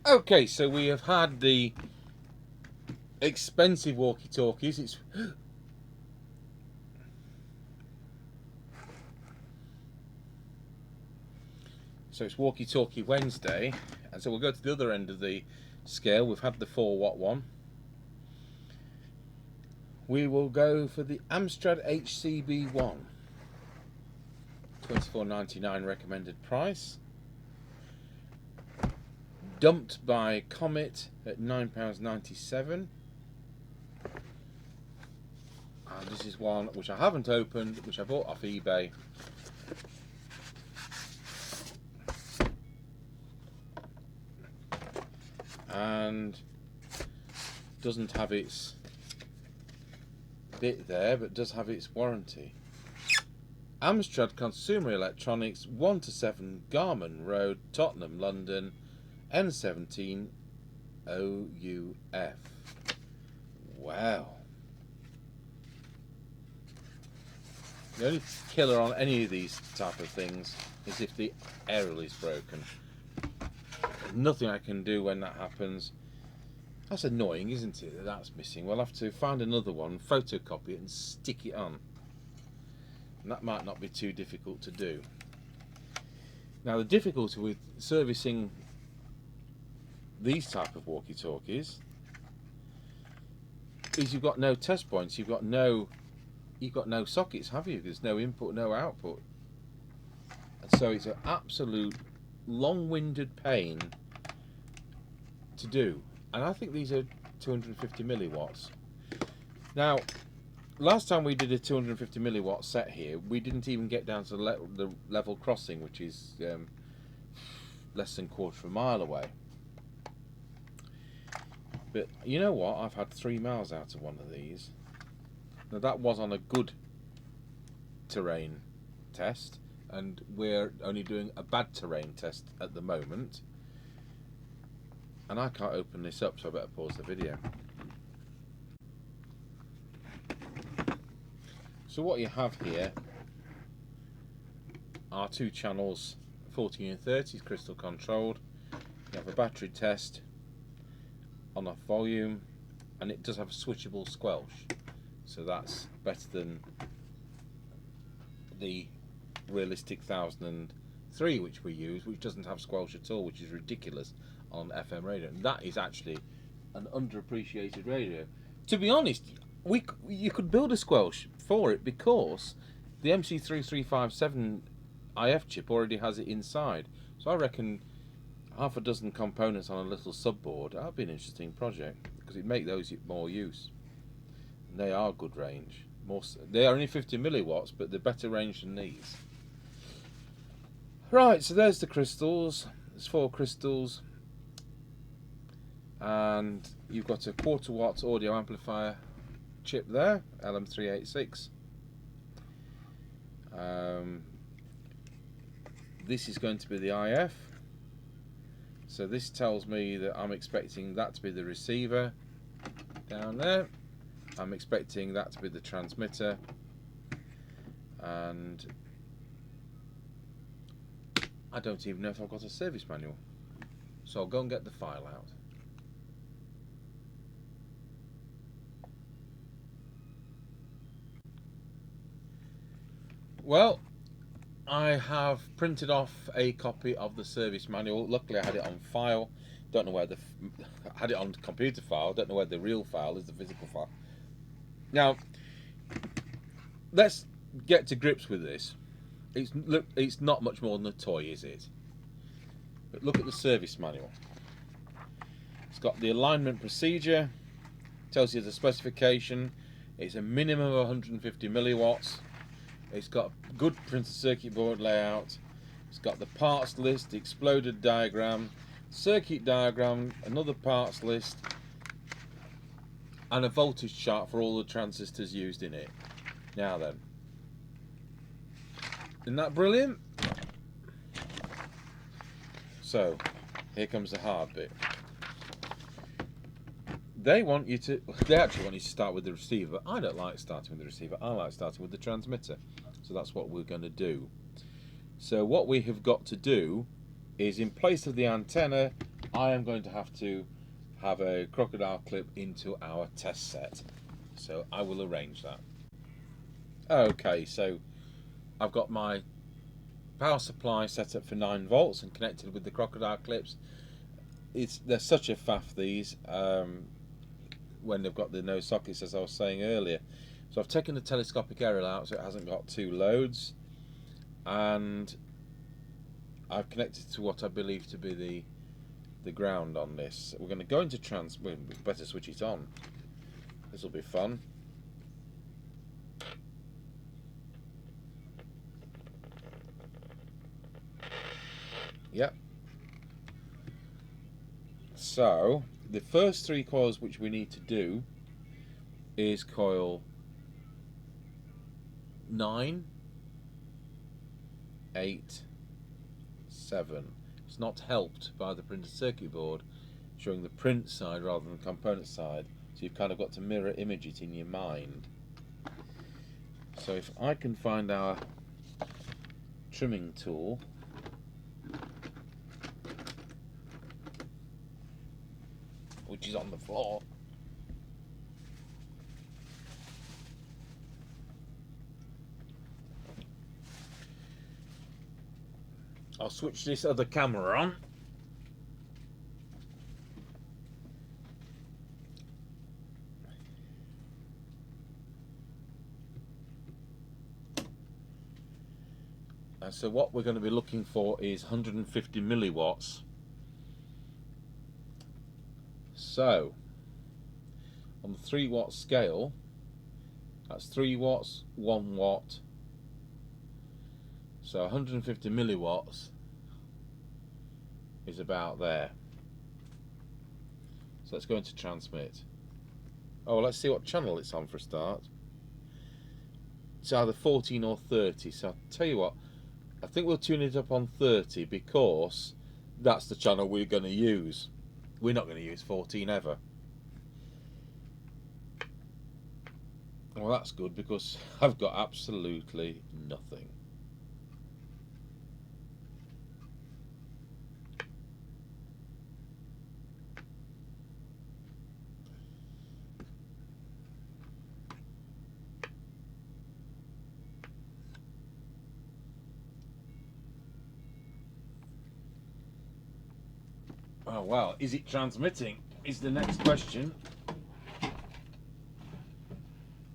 Okay, so we have had the expensive walkie-talkies. It's walkie-talkie Wednesday, and so we'll go to the other end of the scale. We've had the 4-watt one. We will go for the Amstrad HCB1, $24.99 recommended price. Dumped by Comet at £9.97. And this is one which I haven't opened, which I bought off eBay. And doesn't have its bit there, but does have its warranty. Amstrad Consumer Electronics, 1 to 7 Garman Road, Tottenham, London, N17 OUF. Wow. The only killer on any of these type of things is if the aerial is broken. There's nothing I can do when that happens. That's annoying, isn't it, that that's missing? We'll have to find another one, photocopy it and stick it on. And that might not be too difficult to do. Now the difficulty with servicing these type of walkie-talkies is you've got no test points, you've got no sockets, have you? There's no input, no output. And so it's an absolute long-winded pain to do. And I think these are 250 milliwatts. Now, last time we did a 250 milliwatt set here, we didn't even get down to the level crossing, which is less than a quarter of a mile away. But you know what? I've had 3 miles out of one of these. Now that was on a good terrain test, and we're only doing a bad terrain test at the moment. And I can't open this up, so I better pause the video. So what you have here are 2 channels, 14 and 30, crystal controlled. You have a battery test on off volume, and it does have a switchable squelch, so that's better than the realistic 1003 which we use, which doesn't have squelch at all, which is ridiculous on FM radio. And that is actually an underappreciated radio. To be honest, you could build a squelch for it because the MC3357 IF chip already has it inside. So I reckon half a dozen components on a little subboard, that'd be an interesting project, because it'd make those more use. And they are good range. They are only 50 milliwatts, but they're better range than these. Right, so there's the crystals. There's 4 crystals. And you've got a 1/4 watt audio amplifier chip there, LM386. This is going to be the IF. So this tells me that I'm expecting that to be the receiver down there. I'm expecting that to be the transmitter. And I don't even know if I've got a service manual. So I'll go and get the file out. Well, I have printed off a copy of the service manual. Luckily I had it on file. Don't know where I had it on computer file. Don't know where the real file is, the physical file. Now, let's get to grips with this. It's not much more than a toy, is it? But look at the service manual. It's got the alignment procedure, tells you the specification. It's a minimum of 150 milliwatts. It's got a good printed circuit board layout. It's got the parts list, the exploded diagram, circuit diagram, another parts list, and a voltage chart for all the transistors used in it. Now then, isn't that brilliant? So, here comes the hard bit. They actually want you to start with the receiver. I don't like starting with the receiver. I like starting with the transmitter. So that's what we're going to do. So what we have got to do is, in place of the antenna I am going to have a crocodile clip into our test set, so I will arrange that. Okay, so I've got my power supply set up for 9 volts and connected with the crocodile clips. They're such a faff, these, when they've got the no sockets, as I was saying earlier. So I've taken the telescopic aerial out so it hasn't got 2 loads, and I've connected to what I believe to be the ground on this. We're going to go into we better switch it on. This will be fun. Yep. So the first 3 coils which we need to do is coil 9, 8, 7. It's not helped by the printed circuit board showing the print side rather than the component side, so you've kind of got to mirror image it in your mind. So if I can find our trimming tool, which is on the floor. I'll switch this other camera on. And so what we're going to be looking for is 150 milliwatts. So on the 3 watt scale, that's 3 watts, 1 watt. So 150 milliwatts is about there. So let's go into transmit. Oh, let's see what channel it's on for a start. It's either 14 or 30. So I'll tell you what, I think we'll tune it up on 30 because that's the channel we're going to use. We're not going to use 14 ever. Well, that's good because I've got absolutely nothing. Oh well, is it transmitting? Is the next question.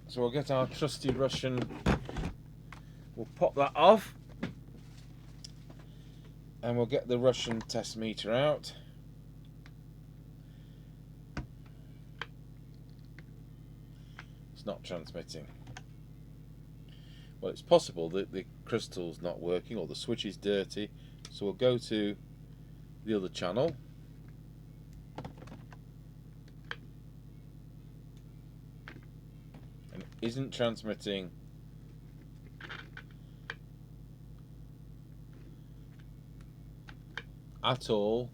So we'll get our trusty Russian, we'll pop that off, and we'll get the Russian test meter out. It's not transmitting. Well, it's possible that the crystal's not working or the switch is dirty, so we'll go to the other channel. And it isn't transmitting at all.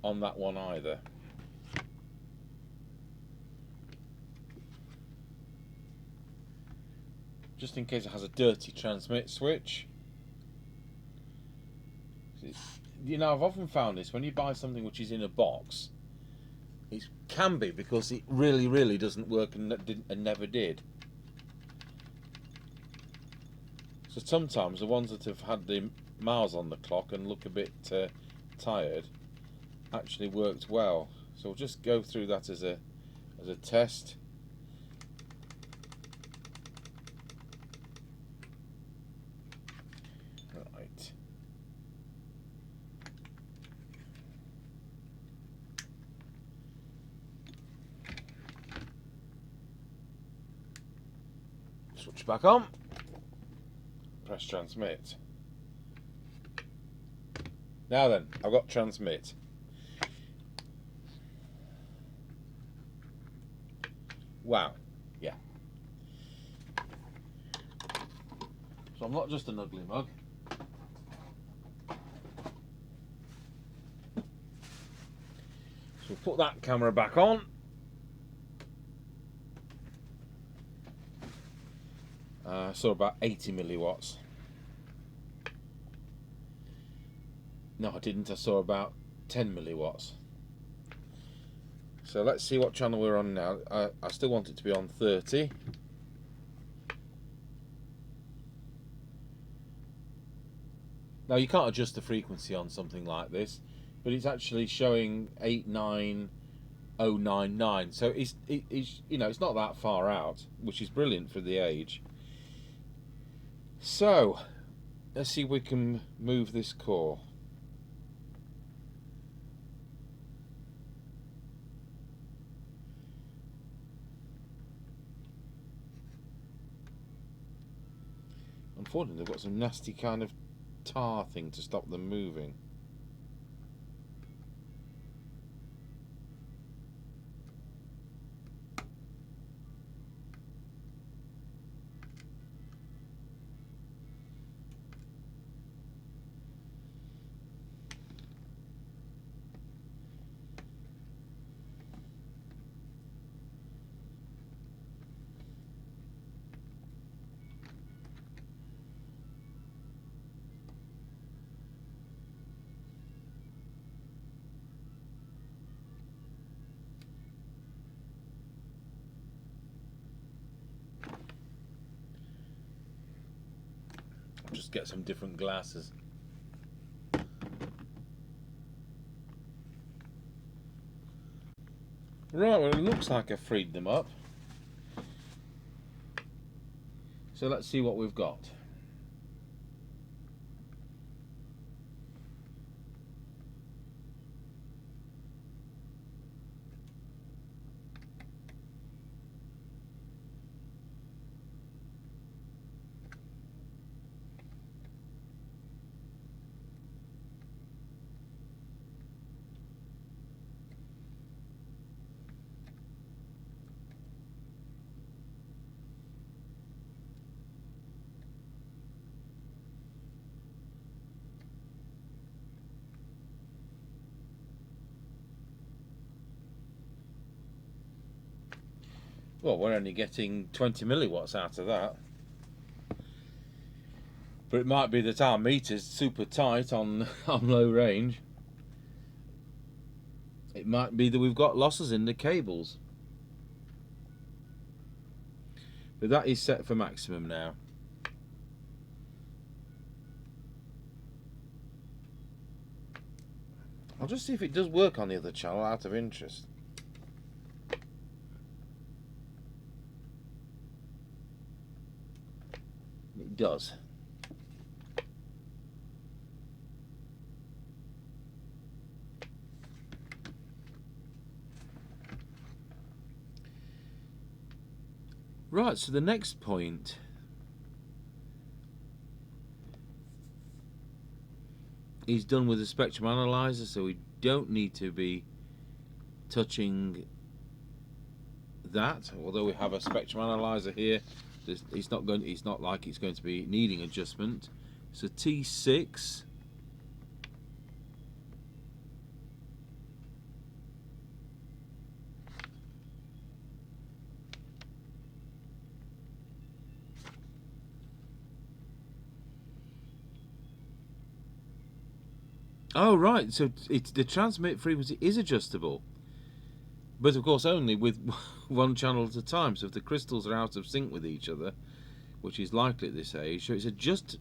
On that one either. Just in case it has a dirty transmit switch. You know, I've often found this when you buy something which is in a box, it can be because it really doesn't work and never did. So sometimes the ones that have had the miles on the clock and look a bit tired actually worked well. So we'll just go through that as a test. Right. Switch back on. Press transmit. Now then, I've got transmit. Wow, yeah. So I'm not just an ugly mug. So we'll put that camera back on. So about 80 milliwatts. No, I didn't. I saw about 10 milliwatts. So let's see what channel we're on now. I still want it to be on 30. Now you can't adjust the frequency on something like this, but it's actually showing 89099. So it's you know, it's not that far out, which is brilliant for the age. So let's see if we can move this core. Unfortunately, they've got some nasty kind of tar thing to stop them moving. Just get some different glasses. Right, well, it looks like I freed them up. So let's see what we've got. Well, we're only getting 20 milliwatts out of that. But it might be that our meter's super tight on low range. It might be that we've got losses in the cables. But that is set for maximum now. I'll just see if it does work on the other channel out of interest. It does. Right, so the next point is done with a spectrum analyzer, so we don't need to be touching that. Although we have a spectrum analyzer here, it's not like it's going to be needing adjustment. So T6. Oh right, so it's the transmit frequency is adjustable, but of course only with one channel at a time. So if the crystals are out of sync with each other, which is likely at this age, so it's adjust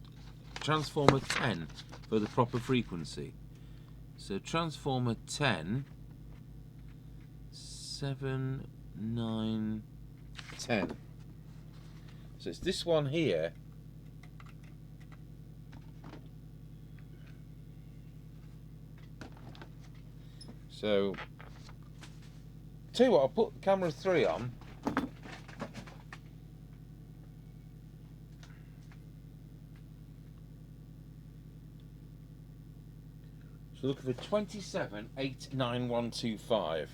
transformer 10 for the proper frequency. So transformer 10, 7, 9, 10. So it's this one here. So, tell you what, I'll put camera 3 on. So look for 2789125.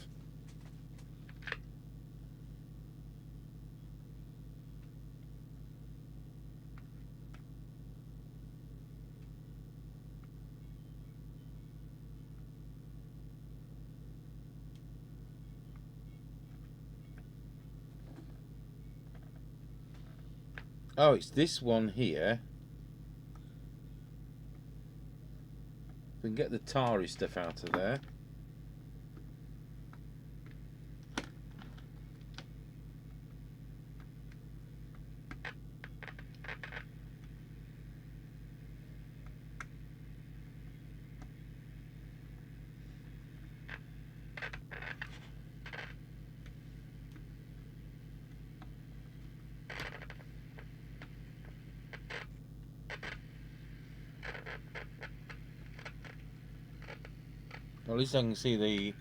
Oh, it's this one here. We can get the tarry stuff out of there. Well, at least I can see the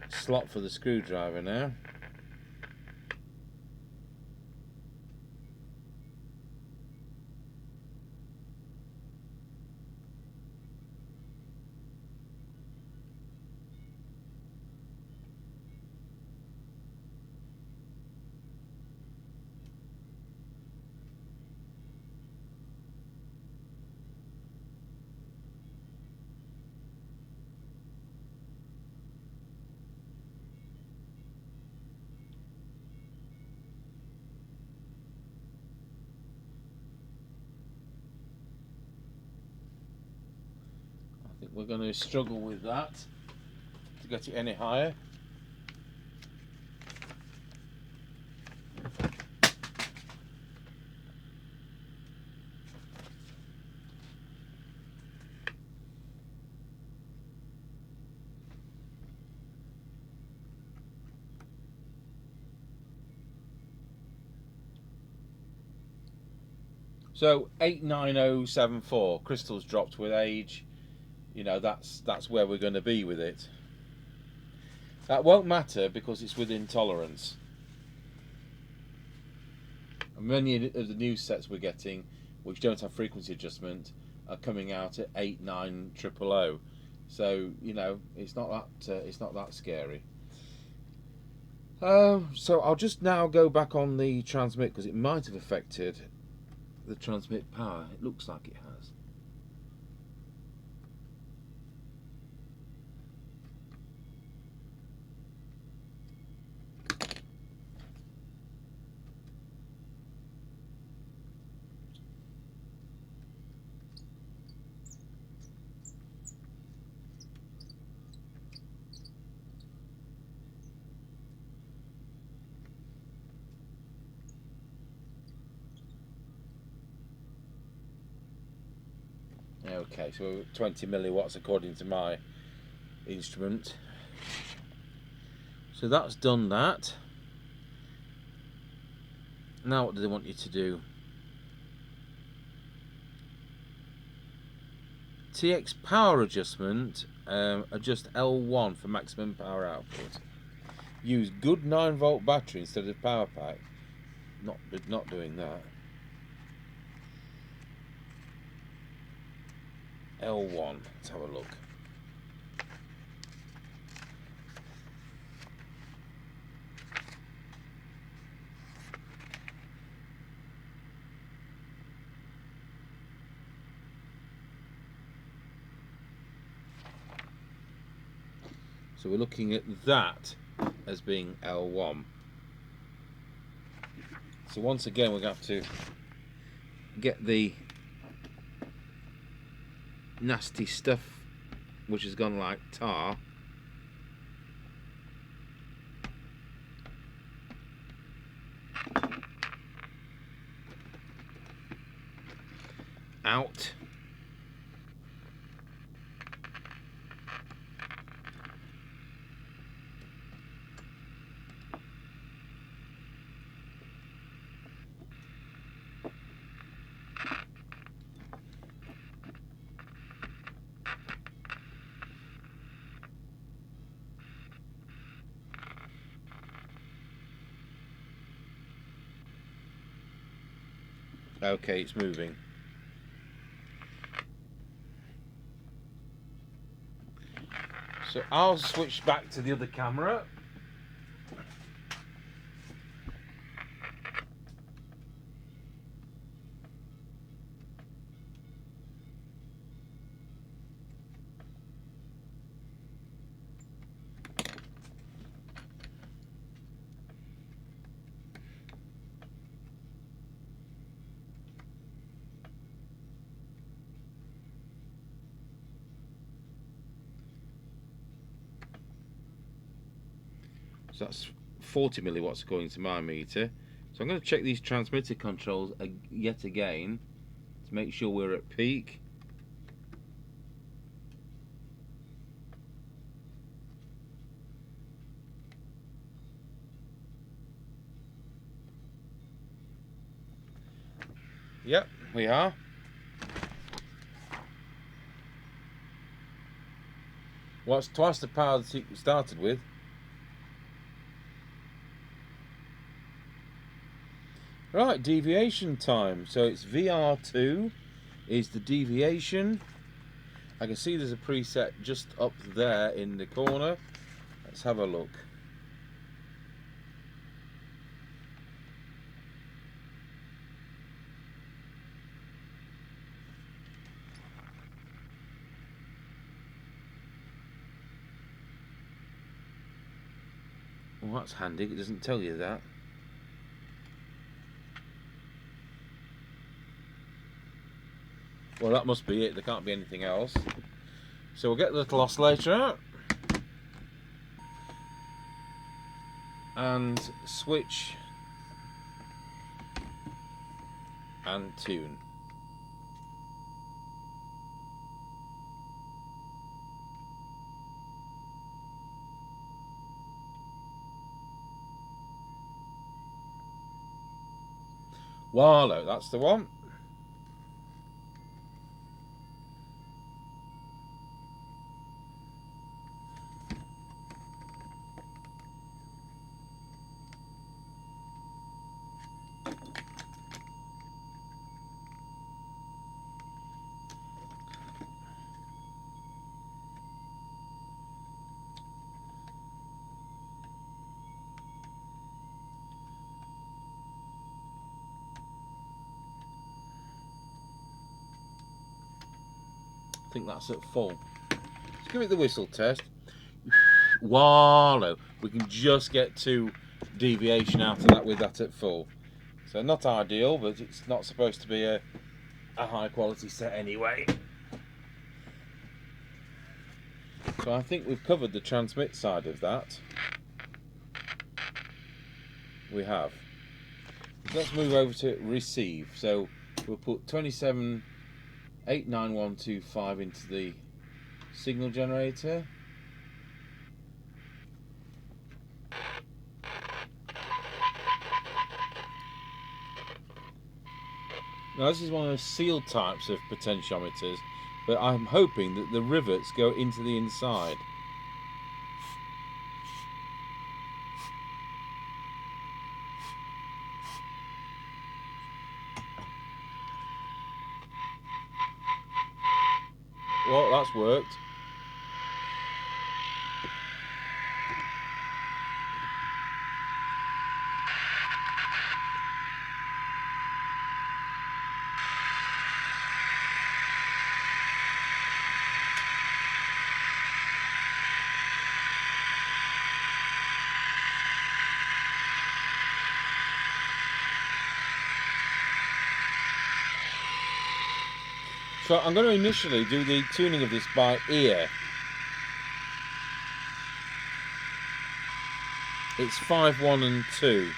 slot for the screwdriver now. I think we're going to struggle with that to get it any higher. So 89074, crystals dropped with age. You know, that's where we're going to be with it. That won't matter because it's within tolerance. And many of the new sets we're getting, which don't have frequency adjustment, are coming out at 89000. So you know, it's not that scary. So I'll just now go back on the transmit because it might have affected the transmit power. It looks like it has. Okay, so we're at 20 milliwatts according to my instrument. So that's done that. Now what do they want you to do? TX power adjustment, adjust L1 for maximum power output. Use good 9-volt battery instead of power pack. Not doing that. L1, let's have a look. So we're looking at that as being L1. So once again we're going to have to get the nasty stuff which has gone like tar out. Okay, it's moving. So I'll switch back to the other camera. So that's 40 milliwatts according to my meter. So I'm going to check these transmitter controls yet again to make sure we're at peak. Yep, we are. Well, it's twice the power that it started with. Right, deviation time. So it's VR2 is the deviation. I can see there's a preset just up there in the corner. Let's have a look. Well, that's handy, it doesn't tell you that. Well, that must be it, there can't be anything else. So we'll get the little oscillator out and switch and tune. Wallow, that's the one. I think that's at full. Let's give it the whistle test. Wallow. We can just get 2 deviation out of that with that at full. So not ideal, but it's not supposed to be a high quality set anyway. So I think we've covered the transmit side of that. We have. Let's move over to receive. So we'll put 2789125 into the signal generator. Now this is one of those sealed types of potentiometers, but I'm hoping that the rivets go into the inside. Well, that's worked. So I'm going to initially do the tuning of this by ear. It's 5, 1 and 2.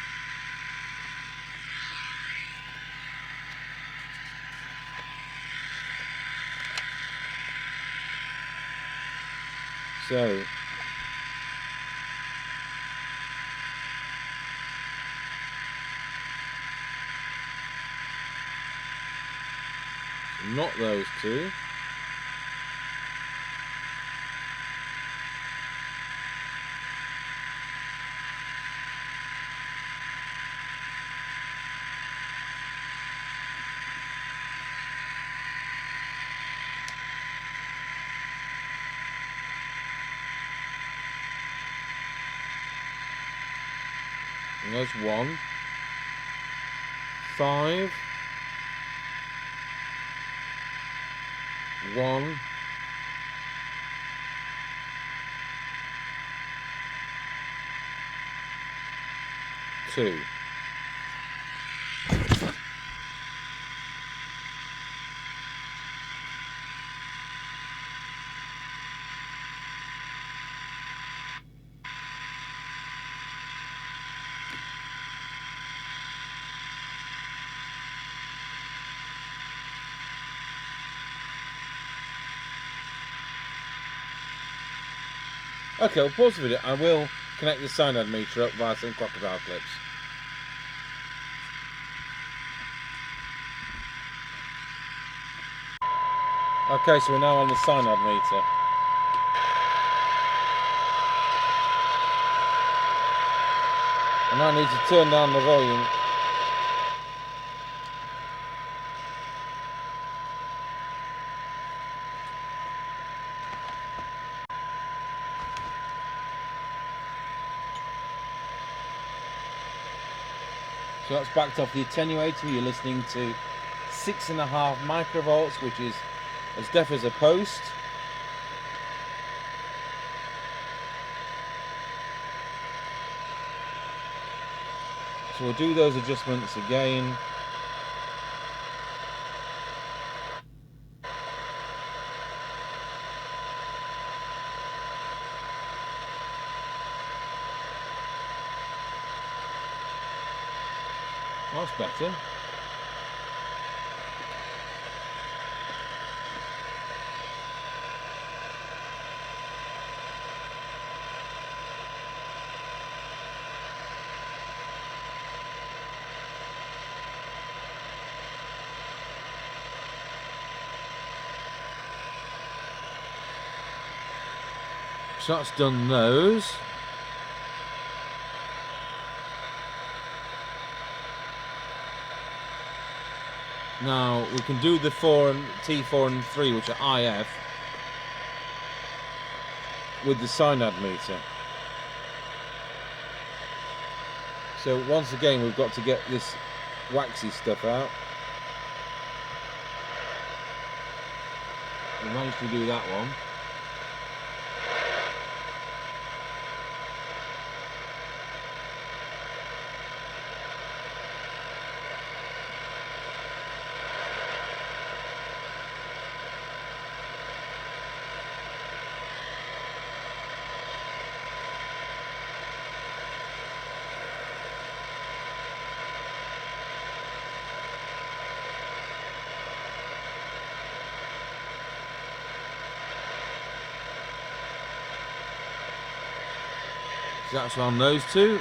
So not those 2. And there's 1, 5, 1, 2. Okay, we'll pause the video. I will connect the cyanide meter up via some crocodile clips. Okay, so we're now on the cyanide meter. And I need to turn down the volume. So that's backed off the attenuator. You're listening to 6.5 microvolts, which is as deaf as a post. So we'll do those adjustments again. That's better. So that's done those. Now we can do the T4 and 3, which are IF, with the cyanide meter. So once again we've got to get this waxy stuff out. We managed to do that one. So that's on those two.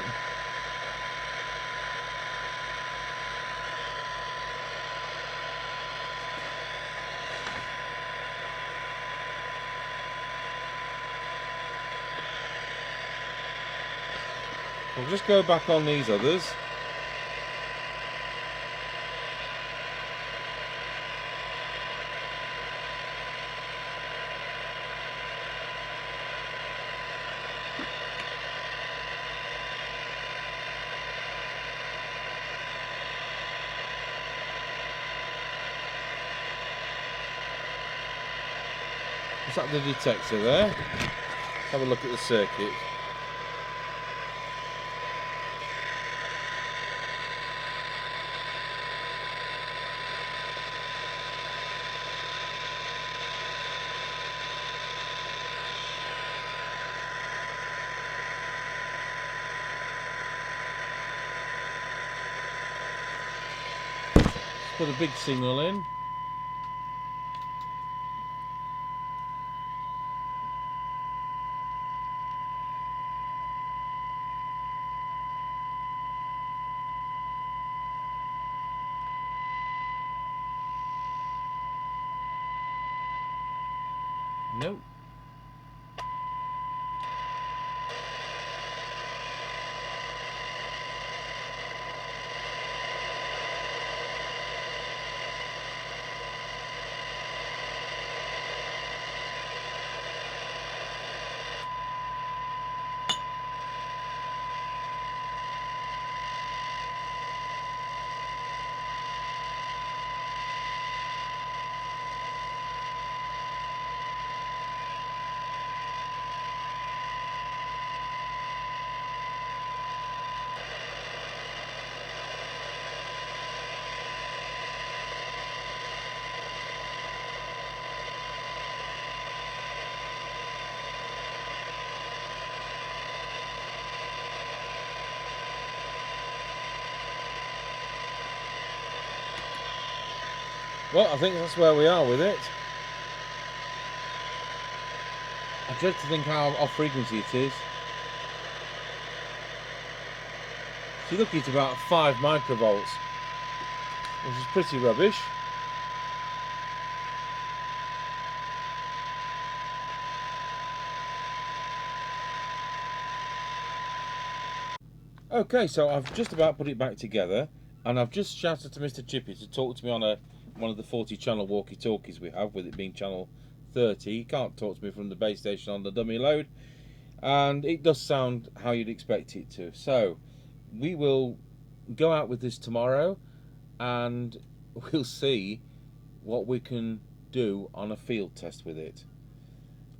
We'll just go back on these others. Is that the detector there? Let's have a look at the circuit. Let's put a big signal in. Nope. Well, I think that's where we are with it. I dread to think how off frequency it is. So you're looking at about 5 microvolts, which is pretty rubbish. Okay, so I've just about put it back together, and I've just shouted to Mr Chippie to talk to me on one of the 40 channel walkie-talkies we have, with it being channel 30. He can't talk to me from the base station on the dummy load, and it does sound how you'd expect it to. So we will go out with this tomorrow, and we'll see what we can do on a field test with it.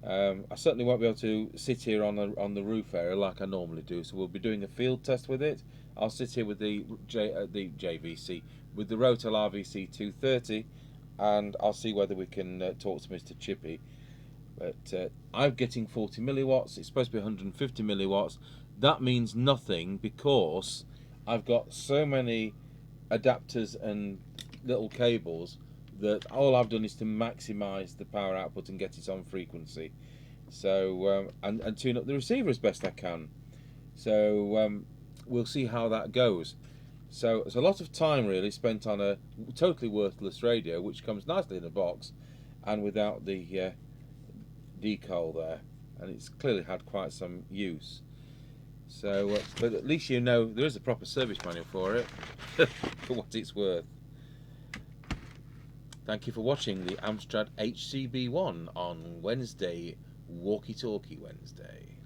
I certainly won't be able to sit here on the roof area like I normally do, so we'll be doing a field test with it. I'll sit here with the JVC, with the Rotel RVC 230, and I'll see whether we can talk to Mr Chippie. But I'm getting 40 milliwatts. It's supposed to be 150 milliwatts. That means nothing because I've got so many adapters and little cables that all I've done is to maximise the power output and get it on frequency. So and tune up the receiver as best I can. So we'll see how that goes. So it's a lot of time really spent on a totally worthless radio, which comes nicely in a box and without the decal there, and it's clearly had quite some use. So but at least you know there is a proper service manual for it for what it's worth. Thank you for watching the Amstrad HCB1 on Wednesday, Walkie Talkie Wednesday.